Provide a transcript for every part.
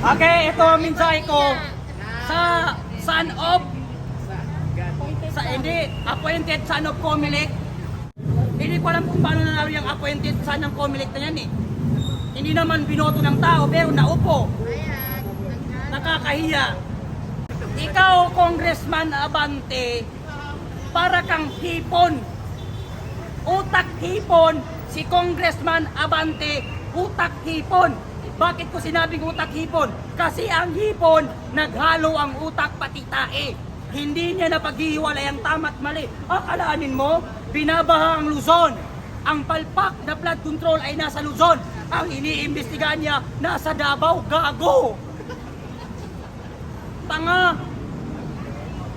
Okay, ito ang mensahe ko sa son of hindi appointed son of Comelec. Hindi ko alam kung paano nanalo yung appointed son ng Comelec na yan eh. Hindi naman binoto ng tao pero naupo. Nakakahiya. Ikaw, Congressman Abante, para kang hipon. Utak hipon. Si Congressman Abante, utak hipon. Bakit ko sinabing utak hipon? Kasi ang hipon, naghalo ang utak pati tae. Hindi niya napaghihiwalay ang tama't mali. Akalanin mo, binabaha ang Luzon. Ang palpak na flood control ay nasa Luzon. Ang iniimbestigahan niya, nasa Davao. Gago! Tanga!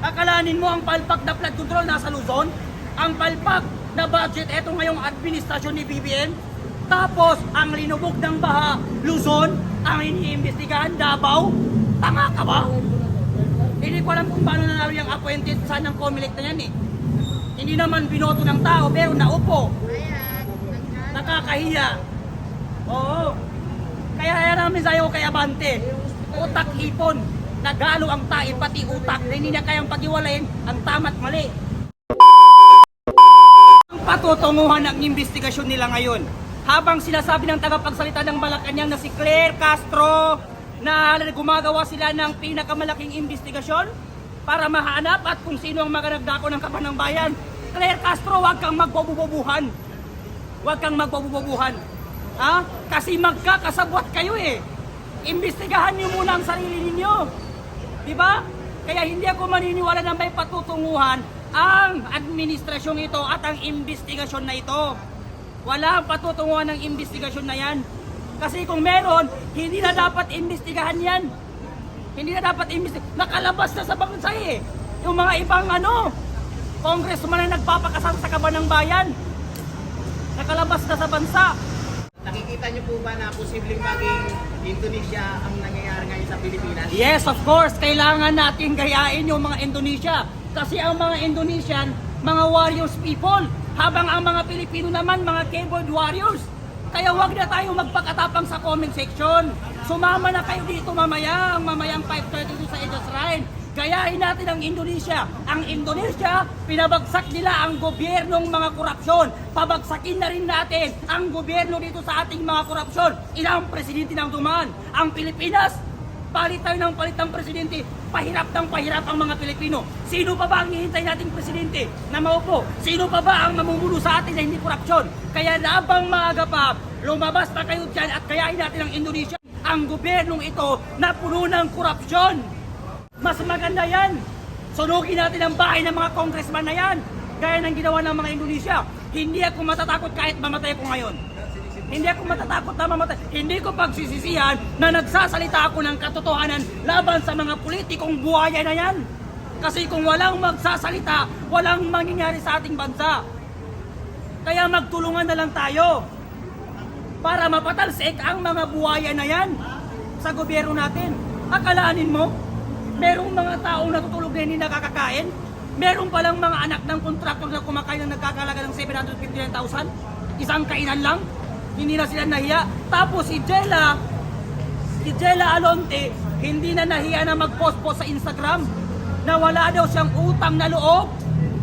Akalanin mo ang palpak na flood control nasa Luzon? Ang palpak na budget, eto ngayong administrasyon ni BBM. Tapos, ang linubog ng baha, Luzon, ang iniimbestigahan, Davao. Tanga ka ba? Hindi ko alam kung paano nanalo yung appointed son ng Comelec na yan eh. Hindi naman binoto ng tao, pero naupo. Nakakahiya. Oo. Kaya namin sa'yo kay Abante, utak hipon, nagalo ang tae, pati utak, na hindi na kayang pag-iwalayin ang tama't mali. Ang patutunguhan ng investigasyon nila ngayon, habang sinasabi ng tagapagsalita ng Malacanang na si Claire Castro na gumagawa sila ng pinakamalaking investigasyon para mahanap at kung sino ang mga nagdako ng kaban ng bayan. Claire Castro, huwag kang magbobobobuhan. Huwag kang magbobobobuhan. Ha? Kasi magkakasabwat kayo eh. Imbestigahan niyo muna ang sarili ninyo. Diba? Kaya hindi ako maniniwala na may patutunguhan ang administrasyong ito at ang investigasyon na ito. Wala ang patutunguhan ng investigasyon na yan. Kasi kung meron, hindi na dapat investigahan yan. Hindi na dapat investigahan. Nakalabas na sa bansa eh. Yung mga ibang congressman na nagpapakasal sa kaban ng bayan. Nakalabas na sa bansa. Nakikita niyo po ba na posibleng maging Indonesia ang nangyayari ngayon sa Pilipinas? Yes, of course. Kailangan natin gayain yung mga Indonesia. Kasi ang mga Indonesian, mga warriors people. Habang ang mga Pilipino naman, mga keyboard warriors. Kaya wag na tayo magpakatapang sa comment section. Sumama na kayo dito mamayang 5:32 sa Edges Ryan. Gayahin natin ang Indonesia. Ang Indonesia, pinabagsak nila ang gobyernong mga korupsyon. Pabagsakin na rin natin ang gobyerno dito sa ating mga korupsyon. Ilang presidente nang dumaan. Ang Pilipinas, palit tayo ng palit ng presidente, pahirap ng pahirap ang mga Pilipino. Sino pa ba ang hihintay nating presidente na maupo? Sino pa ba ang mamumuno sa atin na hindi korupsyon? Kaya labang maaga pa, lumabas na kayo dyan at kayain natin ang Indonesia. Ang gobyernong ito na puno ng korupsyon. Mas maganda yan. Sunugin natin ang bahay ng mga congressman na yan. Gaya ng ginawa ng mga Indonesia. Hindi ako matatakot kahit mamatay ko ngayon. Hindi ako matatakot na mamatay. Hindi ko pagsisisihan na nagsasalita ako ng katotohanan laban sa mga politikong buhaya na yan. Kasi kung walang magsasalita, walang mangyayari sa ating bansa. Kaya magtulungan na lang tayo para mapatalsik ang mga buhaya na yan sa gobyerno natin. Akalanin mo, merong mga taong natutulog na hindi nakakakain? Meron palang mga anak ng kontraktor na kumakain na nagkakalaga ng 759,000? Isang kainan lang? Hindi na sila nahiya. Tapos si Jella Alonte, hindi na nahiya na mag-post po sa Instagram na wala daw siyang utang na loob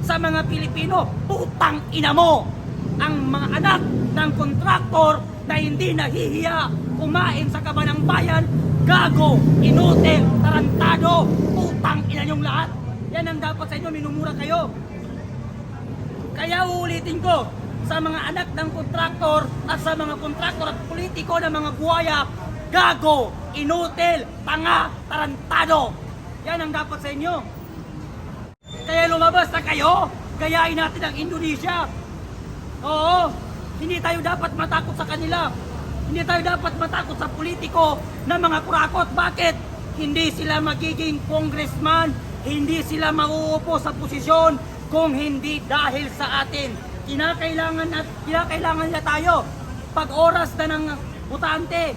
sa mga Pilipino. Putang ina mo! Ang mga anak ng kontraktor na hindi nahihiya kumain sa kaban ng bayan, gago, inutil, tarantado, putang ina niyong lahat. Yan ang dapat sa inyo, minumura kayo. Kaya uulitin ko, sa mga anak ng kontraktor at sa mga kontraktor at politiko ng mga buhaya, gago, inutil, tanga, tarantado. Yan ang dapat sa inyo. Kaya lumabas na kayo, gayain natin ang Indonesia. Oo, hindi tayo dapat matakot sa kanila. Hindi tayo dapat matakot sa politiko na mga kurakot. Bakit? Hindi sila magiging congressman, hindi sila mauupo sa posisyon kung hindi dahil sa atin. Kinakailangan nila tayo. Pag oras na ng butante,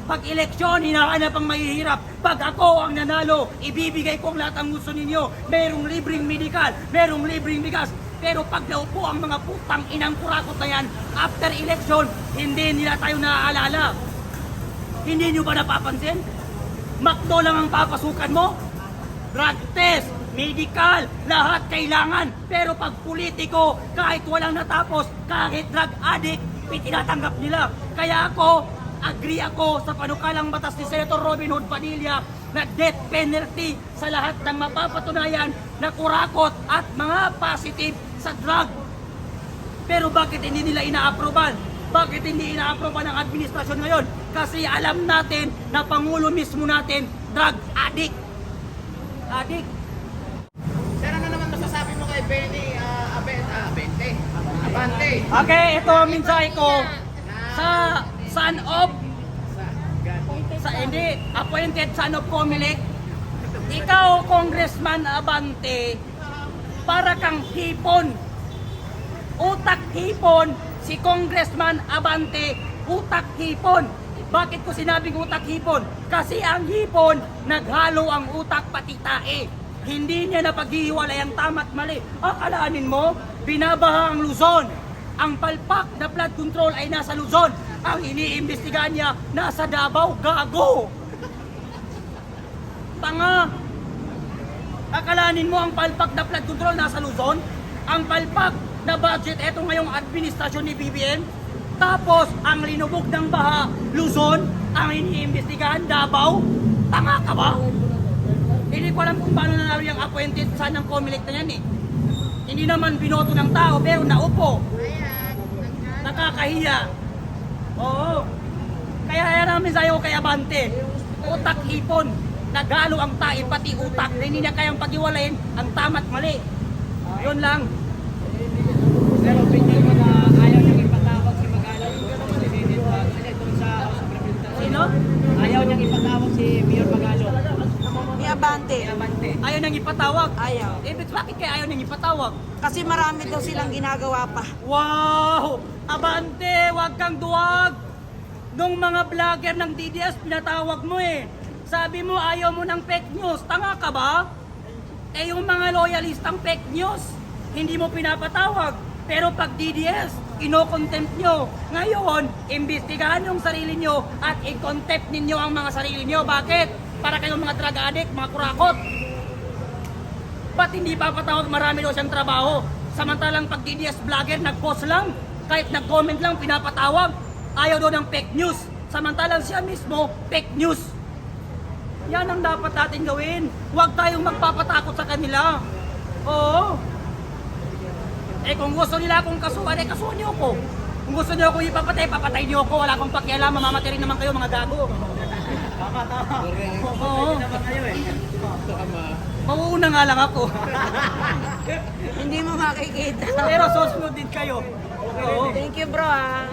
pag eleksyon, hinahanap ang mahihirap. Pag ako ang nanalo, ibibigay ko ang lahat ang gusto ninyo. Merong libreng medical, merong libreng bigas. Pero pag naupo ang mga putang inang kurakot na yan, after election, hindi nila tayo naaalala. Hindi nyo ba napapansin? McDo lang ang papasukan mo? Drug test, medical, lahat kailangan. Pero pag politiko, kahit walang natapos, kahit drug addict, tinatanggap nila. Kaya ako, agree ako sa panukalang batas ni Senator Robin Hood Padilla na death penalty sa lahat ng mapapatunayan na kurakot at mga positive sa drug. Pero bakit hindi nila inaaproban? Bakit hindi inaaproban ng administrasyon ngayon? Kasi alam natin na Pangulo mismo natin, drug addict. Addict. Sir, ano naman masasabi mo kay Benny Abante? Okay, ito ang mensahe ko sa son of hindi, appointed son of Comelec. Ikaw, Congressman Abante, para kang hipon. Utak hipon, si Congressman Abante, utak hipon. Bakit ko sinabing utak hipon? Kasi ang hipon, naghalo ang utak pati tae. Hindi niya napaghihiwalay ang tama at mali. Akalanin mo, binabaha ang Luzon. Ang palpak na flood control ay nasa Luzon. Ang iniimbestigahan niya, nasa Davao. Gago! Tanga! Akalanin mo ang palpak na flood control nasa Luzon? Ang palpak na budget, eto ngayong administrasyon ni BBM. Tapos, ang linubog ng baha, Luzon, ang iniimbestigahan, Davao. Tanga ka ba? Hindi ko alam kung paano nanalo yung appointed son ng Comelec na yan eh. Hindi naman binoto ng tao, pero naupo. Nakakahiya. Oo. Kaya yan namin sa'yo kay Abante. Utak hipon. Nagalo ang tae, pati utak. Hindi niya kayang pag-iwalayin ang tama't mali. Yun lang. Pero opinion mo na ayaw niyang ipatawag si Magalong si Senate doon sa House of Representatives. Sino? Ayaw niyang ipatawag si Mayor Magalong. Ni Abante. Abante. Ayaw nang ipatawag. Ayaw. Eh, bakit kaya ayaw nang ipatawag? Kasi marami daw silang ginagawa pa. Wow! Abante, wag kang duwag! Nung mga vlogger ng DDS, pinatawag mo eh. Sabi mo, ayaw mo ng fake news. Tanga ka ba? Eh, yung mga loyalistang fake news, hindi mo pinapatawag. Pero pag DDS, ino-contempt nyo. Ngayon, imbestigahan yung sarili nyo at i-contempt ninyo ang mga sarili nyo. Bakit? Para kayong mga drug addict, mga kurakot. Ba't hindi papatawag? Marami daw siyang trabaho. Samantalang pag DDS vlogger, nag-post lang. Kahit nag-comment lang, pinapatawag. Ayaw daw ng fake news. Samantalang siya mismo, fake news. Yan ang dapat natin gawin. Huwag tayong magpapatakot sa kanila. Oo. Eh kung gusto nila akong kasuhan, eh kasuhan niyo ako. Kung gusto niyo akong ipapatay, papatay niyo ako. Wala akong pakialam, mamamatay rin naman kayo mga gago. Tama. Oo. Naman kayo eh. Tama. Mauuna nga lang ako. Hindi mo makikita. Pero susunod din kayo. Oo. Thank you bro ah.